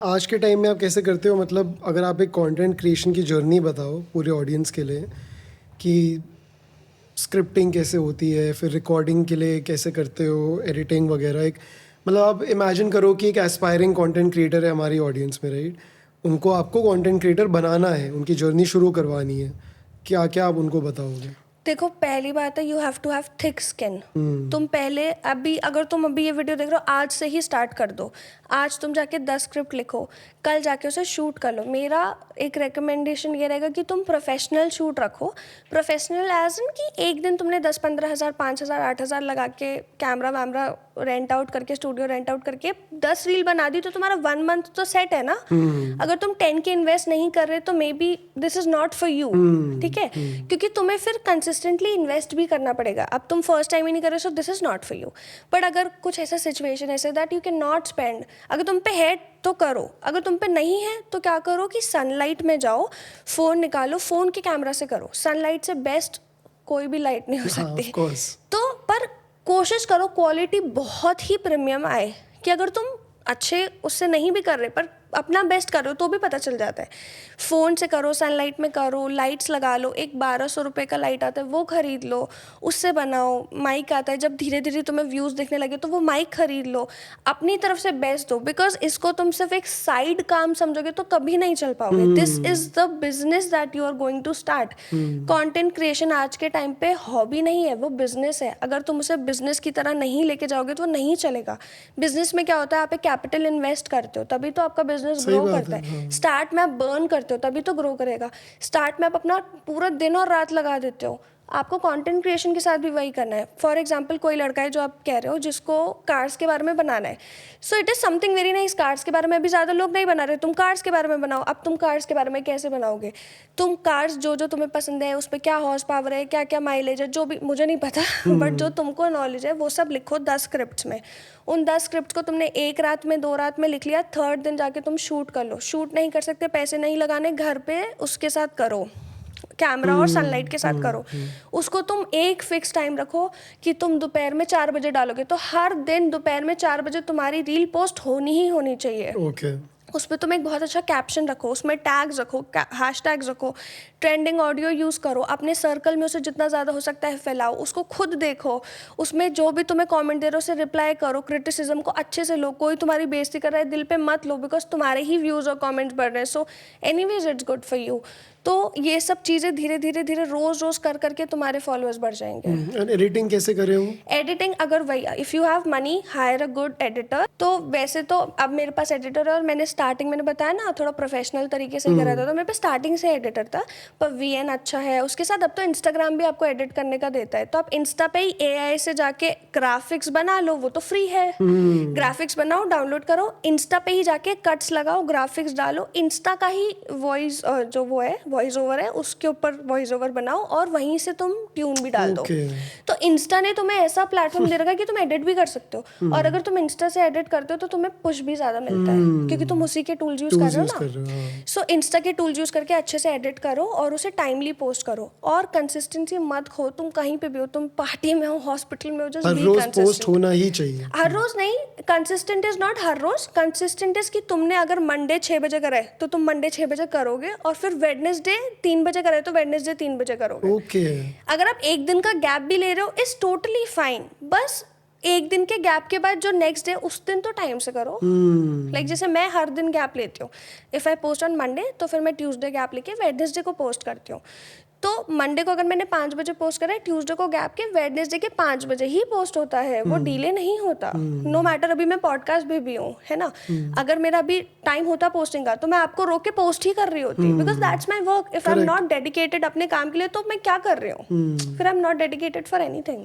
आज के टाइम में आप कैसे करते हो, मतलब अगर आप एक कंटेंट क्रिएशन की जर्नी बताओ पूरे ऑडियंस के लिए कि स्क्रिप्टिंग कैसे होती है, फिर रिकॉर्डिंग के लिए कैसे करते हो, एडिटिंग वगैरह। एक मतलब आप इमेजिन करो कि एक एस्पायरिंग कंटेंट क्रिएटर है हमारी ऑडियंस में, राइट? उनको आपको कंटेंट क्रिएटर बनाना है, उनकी जर्नी शुरू करवानी है, क्या क्या आप उनको बताओगे? देखो, पहली बात है, you have to have thick skin. तुम पहले अगर तुम अभी ये वीडियो देख रहे हो, आज से ही स्टार्ट कर दो। आज तुम जाके 10 स्क्रिप्ट लिखो, कल जाके उसे शूट कर लो। मेरा एक रिकमेंडेशन ये रहेगा कि तुम प्रोफेशनल शूट रखो। प्रोफेशनल एज इन कि एक दिन तुमने 10-15 हज़ार, 5 हज़ार, 8 हज़ार लगा के कैमरा वैमरा रेंट आउट करके, स्टूडियो रेंट आउट करके 10 रील बना दी, तो तुम्हारा 1 मंथ तो सेट है ना। अगर तुम 10K इन्वेस्ट नहीं कर रहे तो may be this is not for you, ठीक है? क्योंकि तुम्हें फिर कंसिस्टेंटली इन्वेस्ट भी करना पड़ेगा। अब तुम फर्स्ट टाइम ही नहीं कर रहे, so this is not for you. But अगर कुछ ऐसा सिचुएशन ऐसे that you can not spend, अगर तुम पे है तो करो, अगर तुम पे नहीं है तो क्या करो कि सनलाइट में जाओ, फ़ोन निकालो, फ़ोन के कैमरा से करो। सनलाइट से बेस्ट कोई भी लाइट नहीं हो सकती। तो पर कोशिश करो क्वालिटी बहुत ही प्रीमियम आए, कि अगर तुम अच्छे उससे नहीं भी कर रहे पर अपना बेस्ट कर रहे हो तो भी पता चल जाता है। फ़ोन से करो, सनलाइट में करो, लाइट्स लगा लो, एक 1200 रुपये का लाइट आता है वो ख़रीद लो, उससे बनाओ। माइक आता है, जब धीरे धीरे तुम्हें व्यूज़ दिखने लगे तो वो माइक ख़रीद लो, अपनी तरफ से बेस्ट दो। बिकॉज इसको तुम सिर्फ एक साइड काम समझोगे तो कभी नहीं चल पाओगे। This is the business that you are going to start. Content creation आज के टाइम पे हॉबी नहीं है, वो बिजनेस है। अगर तुम उसे बिजनेस की तरह नहीं लेके जाओगे तो नहीं चलेगा। बिजनेस में क्या होता है, आप एक कैपिटल इन्वेस्ट करते हो तभी तो आपका बिजनेस ग्रो करता है। स्टार्ट में आप बर्न करते हो तभी तो ग्रो करेगा। स्टार्ट में आप अपना पूरा दिन और रात लगा देते हो। आपको कंटेंट क्रिएशन के साथ भी वही करना है। फॉर एग्जांपल, कोई लड़का है जो आप कह रहे हो जिसको कार्स के बारे में बनाना है, so it is something very nice. Cars के बारे में अभी ज़्यादा लोग नहीं बना रहे, तुम कार्स के बारे में बनाओ। अब तुम कार्स के बारे में कैसे बनाओगे? तुम कार्स जो जो तुम्हें पसंद है, उस पर क्या हॉर्स पावर है, क्या क्या माइलेज है, जो भी मुझे नहीं पता बट जो तुमको नॉलेज है वो सब लिखो 10 स्क्रिप्ट्स में। उन 10 स्क्रिप्ट को तुमने एक रात में, 2 रात में लिख लिया, थर्ड दिन जाके तुम शूट कर लो। शूट नहीं कर सकते, पैसे नहीं लगाने, घर पे उसके साथ करो, कैमरा और सनलाइट के साथ करो। उसको तुम एक फिक्स टाइम रखो कि तुम दोपहर में 4 बजे डालोगे, तो हर दिन दोपहर में 4 बजे तुम्हारी रील पोस्ट होनी ही होनी चाहिए। उस पर तुम एक बहुत अच्छा कैप्शन रखो, उसमें टैग्स रखो, हैशटैग्स रखो, ट्रेंडिंग ऑडियो यूज़ करो, अपने सर्कल में उसे जितना ज़्यादा हो सकता है फैलाओ, उसको खुद देखो, उसमें जो भी तुम्हें कमेंट दे रहे हो उसे रिप्लाई करो, क्रिटिसिज्म को अच्छे से लो। कोई तुम्हारी बेइज्जती कर रहा है, दिल पे मत लो, बिकॉज तुम्हारे ही व्यूज़ और कमेंट्स बढ़ रहे हैं। So anyways it's good for you. तो ये सब चीज़ें धीरे धीरे धीरे रोज़ कर करके तुम्हारे फॉलोअर्स बढ़ जाएंगे। एडिटिंग कैसे करें हो? एडिटिंग, अगर वही, if you have money, higher a good editor. तो वैसे तो अब मेरे पास एडिटर है, और मैंने स्टार्टिंग मैंने बताया ना थोड़ा प्रोफेशनल तरीके से करा था, तो मेरे पास स्टार्टिंग से एडिटर था। पर VN अच्छा है, उसके साथ अब तो इंस्टाग्राम भी आपको एडिट करने का देता है, तो आप इंस्टा पे ही AI से जाके ग्राफिक्स बना लो, वो तो फ्री है। ग्राफिक्स बनाओ, डाउनलोड करो, इंस्टा पे ही जाके कट्स लगाओ, ग्राफिक्स डालो, इंस्टा का ही वॉइस जो वो है वॉइस ओवर है, उसके ऊपर वॉइस ओवर बनाओ और वहीं से तुम ट्यून भी डाल दो। तो इंस्टा ने तुम्हें ऐसा प्लेटफॉर्म दे रखा है कि तुम एडिट भी कर सकते हो। और अगर तुम इंस्टा से एडिट करते हो तो तुम्हें पुश भी ज़्यादा मिलता है, क्योंकि तुम उसी के टूल्स यूज़ कर रहे हो ना। सो इंस्टा के टूल्स यूज़ करके अच्छे से एडिट करो और उसे टाइमली पोस्ट करो। और कंसिस्टेंसी मत खो, तुम कहीं पे भी हो, तुम पार्टी में हो, हॉस्पिटल में हो, जस्ट बी कंसिस्टेंट। पोस्ट होना ही चाहिए हर रोज़ नहीं। कंसिस्टेंट इज नॉट हर रोज़, कंसिस्टेंट इज कि तुमने अगर मंडे 6 बजे करा है तो तुम मंडे 6 बजे करोगे, और फिर वेडनेसडे 3 बजे करे तो वेडनेसडे 3 बजे करोगे। अगर आप एक दिन का गैप भी ले रहे हो, इज टोटली फाइन। बस एक दिन के गैप के बाद जो नेक्स्ट डे, उस दिन तो टाइम से करो। लाइक जैसे मैं हर दिन गैप लेती हूँ। If I post on Monday तो फिर मैं ट्यूसडे गैप लेके वेडनेसडे को पोस्ट करती हूँ। तो मंडे को अगर मैंने 5 बजे पोस्ट करा है, ट्यूसडे को गैप के वेडनेसडे के 5 बजे ही पोस्ट होता है, वो डिले नहीं होता। नो मैटर अभी मैं पॉडकास्ट भी हूँ, है ना। अगर मेरा अभी टाइम होता पोस्टिंग का तो मैं आपको रोक के पोस्ट ही कर रही होती, because that's my work. If I am not dedicated अपने काम के लिए तो मैं क्या कर रही हूँ, फिर I am not dedicated for anything.